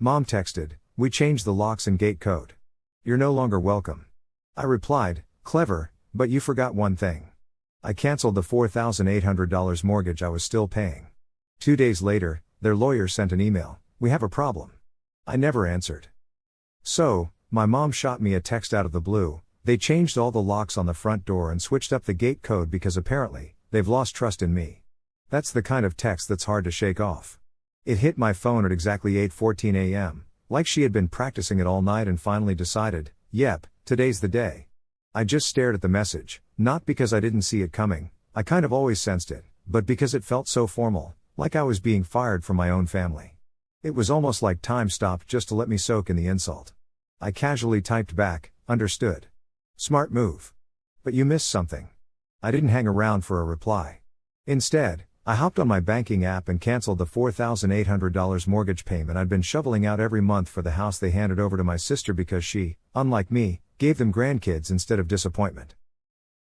Mom texted, "We changed the locks and gate code. You're no longer welcome." I replied, "Clever, but you forgot one thing." I canceled the $4,800 mortgage I was still paying. 2 days later, their lawyer sent an email, "We have a problem." I never answered. So, my mom shot me a text out of the blue. They changed all the locks on the front door and switched up the gate code because apparently, they've lost trust in me. That's the kind of text that's hard to shake off. It hit my phone at exactly 8:14 a.m., like she had been practicing it all night and finally decided, yep, today's the day. I just stared at the message, not because I didn't see it coming, I kind of always sensed it, but because it felt so formal, like I was being fired from my own family. It was almost like time stopped just to let me soak in the insult. I casually typed back, "Understood. Smart move. But you missed something." I didn't hang around for a reply. Instead, I hopped on my banking app and canceled the $4,800 mortgage payment I'd been shoveling out every month for the house they handed over to my sister because she, unlike me, gave them grandkids instead of disappointment.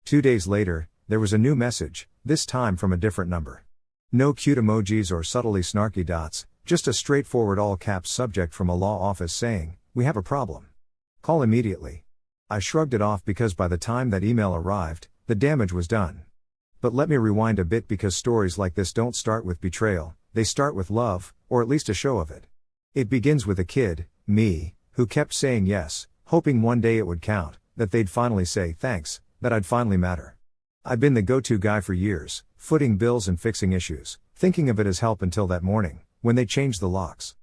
2 days later, there was a new message, this time from a different number. No cute emojis or subtly snarky dots, just a straightforward all-caps subject from a law office saying, "We have a problem. Call immediately." I shrugged it off because by the time that email arrived, the damage was done. But let me rewind a bit because stories like this don't start with betrayal, they start with love, or at least a show of it. It begins with a kid, me, who kept saying yes, hoping one day it would count, that they'd finally say thanks, that I'd finally matter. I'd been the go-to guy for years, footing bills and fixing issues, thinking of it as help until that morning, when they changed the locks.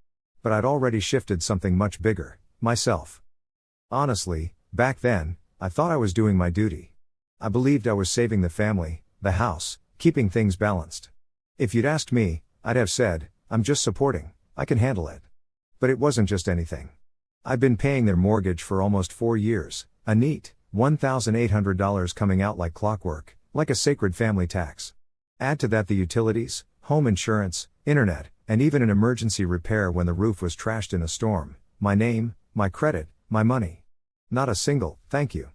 But I'd already shifted something much bigger, myself. Honestly, back then, I thought I was doing my duty. I believed I was saving the family, the house, keeping things balanced. If you'd asked me, I'd have said, "I'm just supporting, I can handle it." But it wasn't just anything. I'd been paying their mortgage for almost 4 years, a neat $1,800 coming out like clockwork, like a sacred family tax. Add to that the utilities, home insurance, internet, and even an emergency repair when the roof was trashed in a storm, my name, my credit, my money. Not a single, thank you.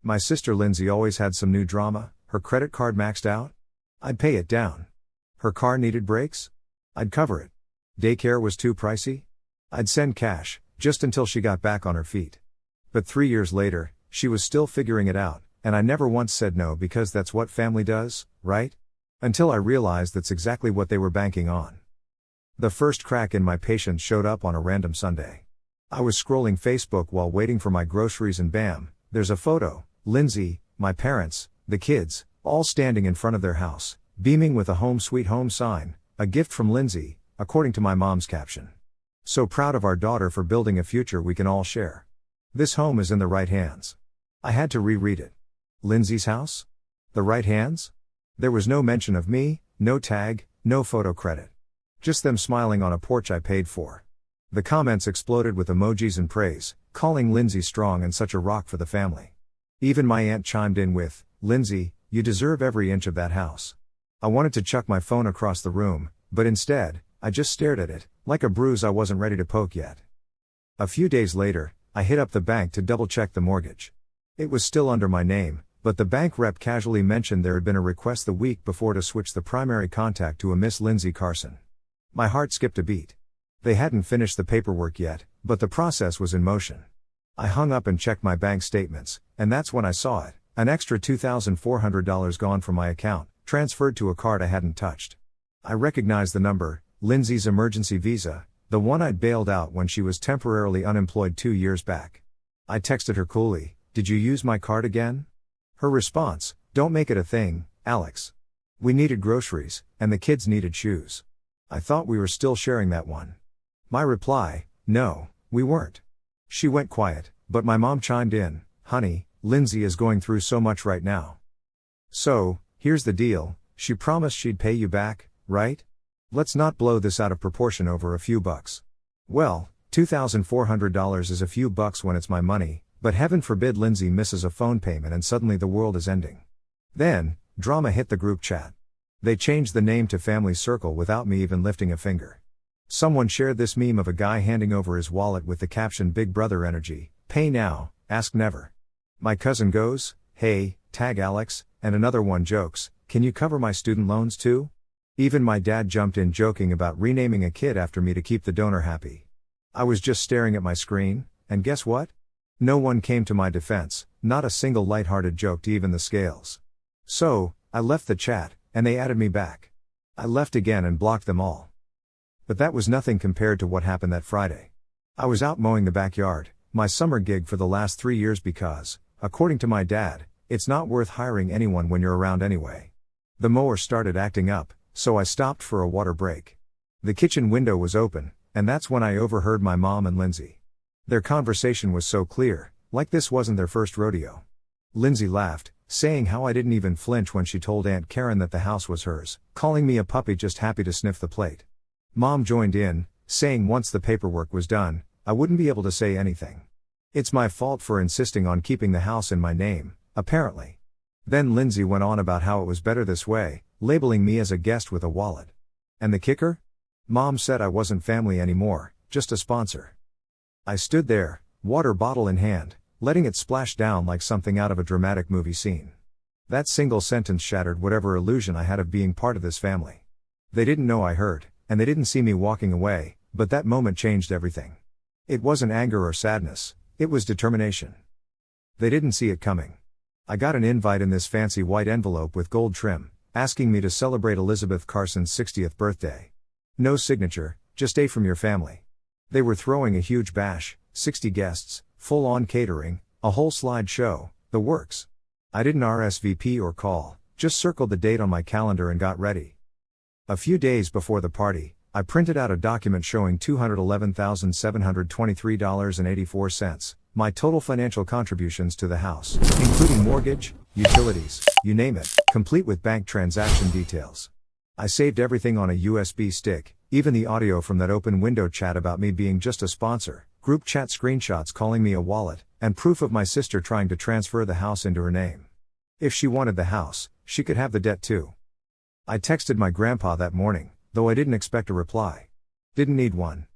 My sister Lindsay always had some new drama, her credit card maxed out? I'd pay it down. Her car needed brakes? I'd cover it. Daycare was too pricey? I'd send cash, just until she got back on her feet. But 3 years later, she was still figuring it out, and I never once said no because that's what family does, right? Until I realized that's exactly what they were banking on. The first crack in my patience showed up on a random Sunday. I was scrolling Facebook while waiting for my groceries and bam, there's a photo, Lindsay, my parents, the kids, all standing in front of their house, beaming with a home sweet home sign, a gift from Lindsay, according to my mom's caption. So proud of our daughter for building a future we can all share. This home is in the right hands. I had to reread it. Lindsay's house? The right hands? There was no mention of me, no tag, no photo credit. Just them smiling on a porch I paid for. The comments exploded with emojis and praise, calling Lindsay strong and such a rock for the family. Even my aunt chimed in with, "Lindsay, you deserve every inch of that house." I wanted to chuck my phone across the room, but instead, I just stared at it, like a bruise I wasn't ready to poke yet. A few days later, I hit up the bank to double-check the mortgage. It was still under my name, but the bank rep casually mentioned there had been a request the week before to switch the primary contact to a Miss Lindsay Carson. My heart skipped a beat. They hadn't finished the paperwork yet, but the process was in motion. I hung up and checked my bank statements, and that's when I saw it, an extra $2,400 gone from my account, transferred to a card I hadn't touched. I recognized the number, Lindsay's emergency visa, the one I'd bailed out when she was temporarily unemployed 2 years back. I texted her coolly, "Did you use my card again?" Her response, "Don't make it a thing, Alex. We needed groceries, and the kids needed shoes." I thought we were still sharing that one. My reply, "No, we weren't." She went quiet, but my mom chimed in, "Honey, Lindsay is going through so much right now. So, here's the deal, she promised she'd pay you back, right? Let's not blow this out of proportion over a few bucks." Well, $2,400 is a few bucks when it's my money, but heaven forbid Lindsay misses a phone payment and suddenly the world is ending. Then, drama hit the group chat. They changed the name to Family Circle without me even lifting a finger. Someone shared this meme of a guy handing over his wallet with the caption "Big Brother energy, pay now, ask never." My cousin goes, "Hey, tag Alex," and another one jokes, "Can you cover my student loans too?" Even my dad jumped in joking about renaming a kid after me to keep the donor happy. I was just staring at my screen, and guess what? No one came to my defense, not a single lighthearted joke to even the scales. So, I left the chat, and they added me back. I left again and blocked them all. But that was nothing compared to what happened that Friday. I was out mowing the backyard, my summer gig for the last 3 years because, according to my dad, it's not worth hiring anyone when you're around anyway. The mower started acting up, so I stopped for a water break. The kitchen window was open, and that's when I overheard my mom and Lindsay. Their conversation was so clear, like this wasn't their first rodeo. Lindsay laughed, saying how I didn't even flinch when she told Aunt Karen that the house was hers, calling me a puppy just happy to sniff the plate. Mom joined in, saying once the paperwork was done, I wouldn't be able to say anything. It's my fault for insisting on keeping the house in my name, apparently. Then Lindsay went on about how it was better this way, labeling me as a guest with a wallet. And the kicker? Mom said I wasn't family anymore, just a sponsor. I stood there, water bottle in hand, letting it splash down like something out of a dramatic movie scene. That single sentence shattered whatever illusion I had of being part of this family. They didn't know I heard, and they didn't see me walking away, but that moment changed everything. It wasn't anger or sadness, it was determination. They didn't see it coming. I got an invite in this fancy white envelope with gold trim, asking me to celebrate Elizabeth Carson's 60th birthday. No signature, just A from your family. They were throwing a huge bash, 60 guests, full-on catering, a whole slideshow, the works. I didn't RSVP or call, just circled the date on my calendar and got ready. A few days before the party, I printed out a document showing $211,723.84, my total financial contributions to the house, including mortgage, utilities, you name it, complete with bank transaction details. I saved everything on a USB stick, even the audio from that open window chat about me being just a sponsor, group chat screenshots calling me a wallet, and proof of my sister trying to transfer the house into her name. If she wanted the house, she could have the debt too. I texted my grandpa that morning, though I didn't expect a reply. Didn't need one.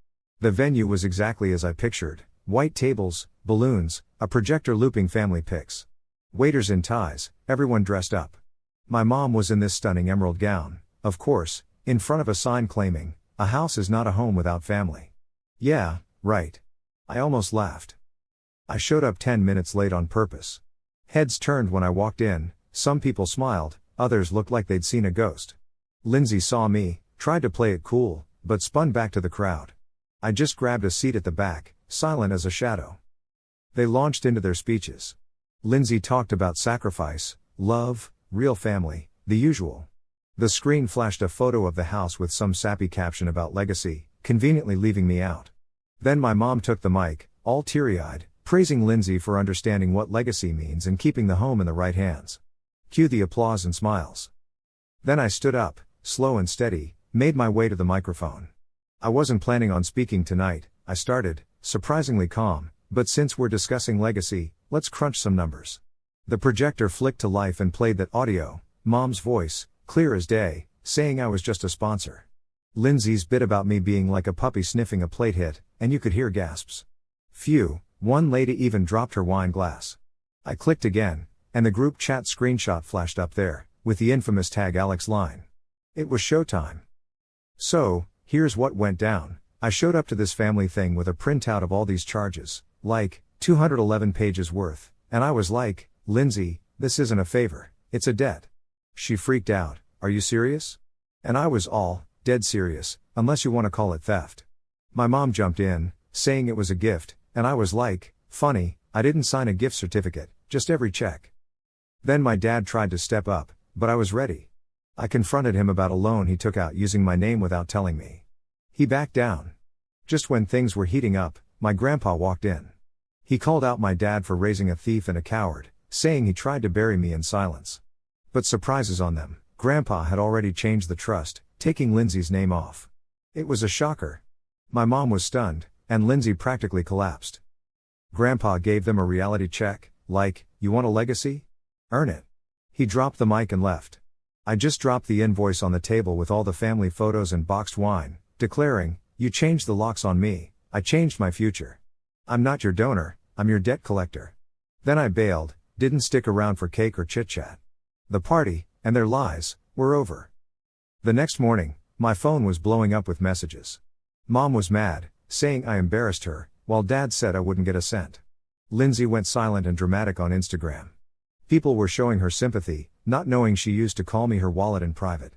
The venue was exactly as I pictured, white tables, balloons, a projector looping family pics. Waiters in ties, everyone dressed up. My mom was in this stunning emerald gown, of course, in front of a sign claiming, "A house is not a home without family." Yeah, right. I almost laughed. I showed up 10 minutes late on purpose. Heads turned when I walked in, some people smiled, others looked like they'd seen a ghost. Lindsay saw me, tried to play it cool, but spun back to the crowd. I just grabbed a seat at the back, silent as a shadow. They launched into their speeches. Lindsay talked about sacrifice, love, real family, the usual. The screen flashed a photo of the house with some sappy caption about legacy, conveniently leaving me out. Then my mom took the mic, all teary-eyed, praising Lindsay for understanding what legacy means and keeping the home in the right hands. Cue the applause and smiles. Then I stood up, slow and steady, made my way to the microphone. I wasn't planning on speaking tonight, I started, surprisingly calm, but since we're discussing legacy, let's crunch some numbers. The projector flicked to life and played that audio, Mom's voice, clear as day, saying I was just a sponsor. Lindsay's bit about me being like a puppy sniffing a plate hit, and you could hear gasps. Phew, one lady even dropped her wine glass. I clicked again, and the group chat screenshot flashed up there, with the infamous tag Alex line. It was showtime. So, here's what went down. I showed up to this family thing with a printout of all these charges, like, 211 pages worth, and I was like, "Lindsay, this isn't a favor, it's a debt." She freaked out, "Are you serious?" And I was all, dead serious, unless you want to call it theft. My mom jumped in, saying it was a gift, and I was like, "Funny, I didn't sign a gift certificate, just every check." Then my dad tried to step up, but I was ready. I confronted him about a loan he took out using my name without telling me. He backed down. Just when things were heating up, my grandpa walked in. He called out my dad for raising a thief and a coward, saying he tried to bury me in silence. But surprises on them, Grandpa had already changed the trust, taking Lindsay's name off. It was a shocker. My mom was stunned, and Lindsay practically collapsed. Grandpa gave them a reality check, like, "You want a legacy? Earn it." He dropped the mic and left. I just dropped the invoice on the table with all the family photos and boxed wine, declaring, "You changed the locks on me, I changed my future. I'm not your donor, I'm your debt collector." Then I bailed, didn't stick around for cake or chit-chat. The party, and their lies, were over. The next morning, my phone was blowing up with messages. Mom was mad, saying I embarrassed her, while Dad said I wouldn't get a cent. Lindsay went silent and dramatic on Instagram. People were showing her sympathy, not knowing she used to call me her wallet in private.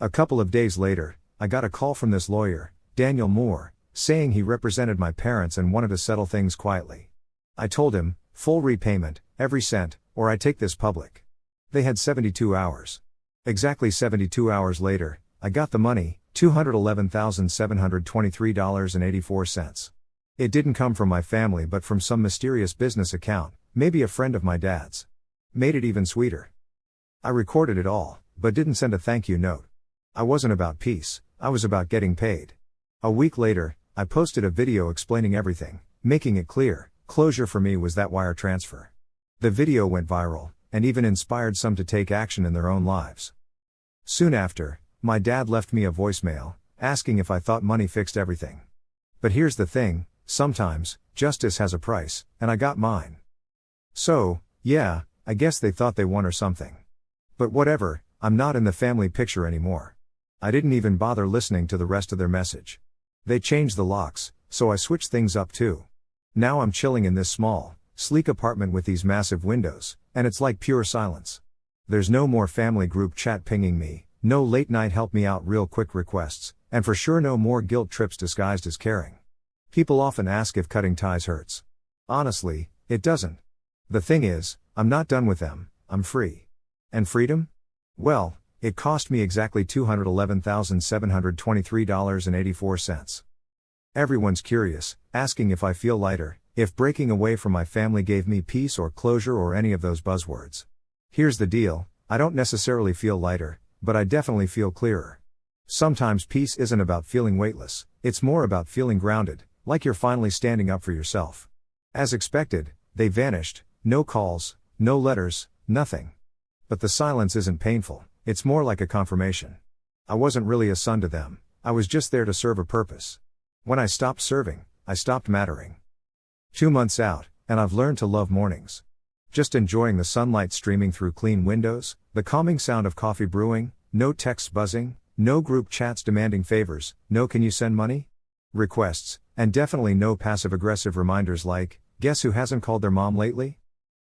A couple of days later, I got a call from this lawyer, Daniel Moore, saying he represented my parents and wanted to settle things quietly. I told him, full repayment, every cent, or I take this public. They had 72 hours. Exactly 72 hours later, I got the money, $211,723.84. It didn't come from my family but from some mysterious business account, maybe a friend of my dad's. Made it even sweeter. I recorded it all, but didn't send a thank you note. I wasn't about peace, I was about getting paid. A week later, I posted a video explaining everything, making it clear, closure for me was that wire transfer. The video went viral, and even inspired some to take action in their own lives. Soon after, my dad left me a voicemail, asking if I thought money fixed everything. But here's the thing, sometimes, justice has a price, and I got mine. So, yeah, I guess they thought they won or something. But whatever, I'm not in the family picture anymore. I didn't even bother listening to the rest of their message. They changed the locks, so I switched things up too. Now I'm chilling in this small, sleek apartment with these massive windows, and it's like pure silence. There's no more family group chat pinging me, no late night help me out real quick requests, and for sure no more guilt trips disguised as caring. People often ask if cutting ties hurts. Honestly, it doesn't. The thing is, I'm not done with them, I'm free. And freedom? Well, it cost me exactly $211,723.84. Everyone's curious, asking if I feel lighter, if breaking away from my family gave me peace or closure or any of those buzzwords. Here's the deal, I don't necessarily feel lighter, but I definitely feel clearer. Sometimes peace isn't about feeling weightless, it's more about feeling grounded, like you're finally standing up for yourself. As expected, they vanished, no calls, no letters, nothing. But the silence isn't painful, it's more like a confirmation. I wasn't really a son to them, I was just there to serve a purpose. When I stopped serving, I stopped mattering. 2 months out, and I've learned to love mornings. Just enjoying the sunlight streaming through clean windows, the calming sound of coffee brewing, no texts buzzing, no group chats demanding favors, no can you send money? Requests, and definitely no passive-aggressive reminders like, guess who hasn't called their mom lately?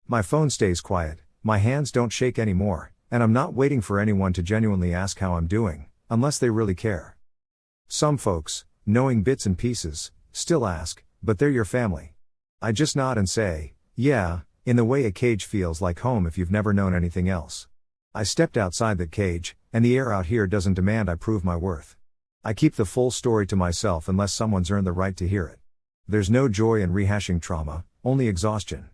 My phone stays quiet, my hands don't shake anymore, and I'm not waiting for anyone to genuinely ask how I'm doing, unless they really care. Some folks, knowing bits and pieces, still ask, but they're your family. I just nod and say, yeah, in the way a cage feels like home if you've never known anything else. I stepped outside that cage, and the air out here doesn't demand I prove my worth. I keep the full story to myself unless someone's earned the right to hear it. There's no joy in rehashing trauma, only exhaustion.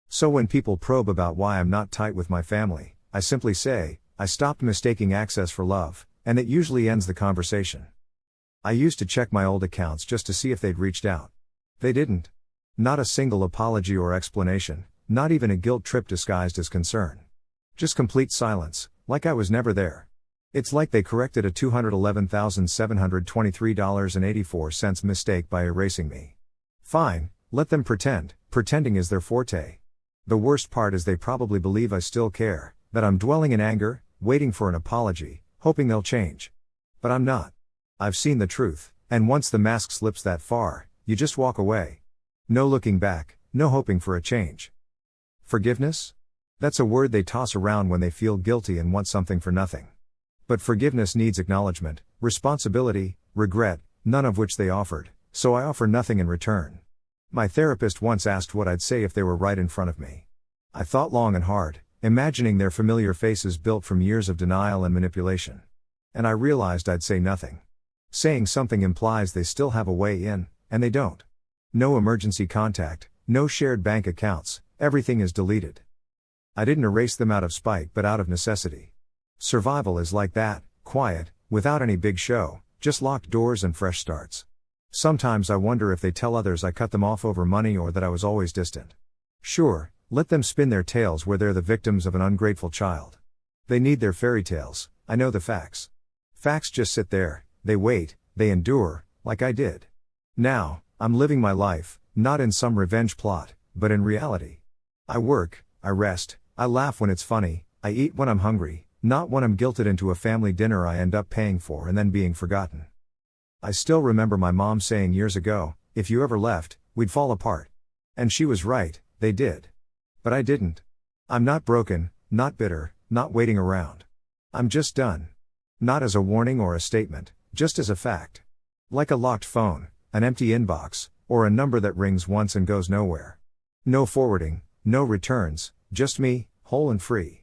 So when people probe about why I'm not tight with my family, I simply say, I stopped mistaking access for love, and it usually ends the conversation. I used to check my old accounts just to see if they'd reached out. They didn't. Not a single apology or explanation, not even a guilt trip disguised as concern. Just complete silence, like I was never there. It's like they corrected a $211,723.84 mistake by erasing me. Fine, let them pretend, pretending is their forte. The worst part is they probably believe I still care, that I'm dwelling in anger, waiting for an apology, hoping they'll change. But I'm not. I've seen the truth, and once the mask slips that far, you just walk away. No looking back, no hoping for a change. Forgiveness? That's a word they toss around when they feel guilty and want something for nothing. But forgiveness needs acknowledgement, responsibility, regret, none of which they offered, so I offer nothing in return. My therapist once asked what I'd say if they were right in front of me. I thought long and hard, imagining their familiar faces built from years of denial and manipulation. And I realized I'd say nothing. Saying something implies they still have a way in, and they don't. No emergency contact, no shared bank accounts, everything is deleted. I didn't erase them out of spite but out of necessity. Survival is like that, quiet, without any big show, just locked doors and fresh starts. Sometimes I wonder if they tell others I cut them off over money or that I was always distant. Sure, let them spin their tales where they're the victims of an ungrateful child. They need their fairy tales, I know the facts. Facts just sit there, they wait, they endure, like I did. Now, I'm living my life, not in some revenge plot, but in reality. I work, I rest, I laugh when it's funny, I eat when I'm hungry, not when I'm guilted into a family dinner I end up paying for and then being forgotten. I still remember my mom saying years ago, if you ever left, we'd fall apart. And she was right, they did. But I didn't. I'm not broken, not bitter, not waiting around. I'm just done. Not as a warning or a statement, just as a fact. Like a locked phone, an empty inbox, or a number that rings once and goes nowhere. No forwarding, no returns, just me, whole and free.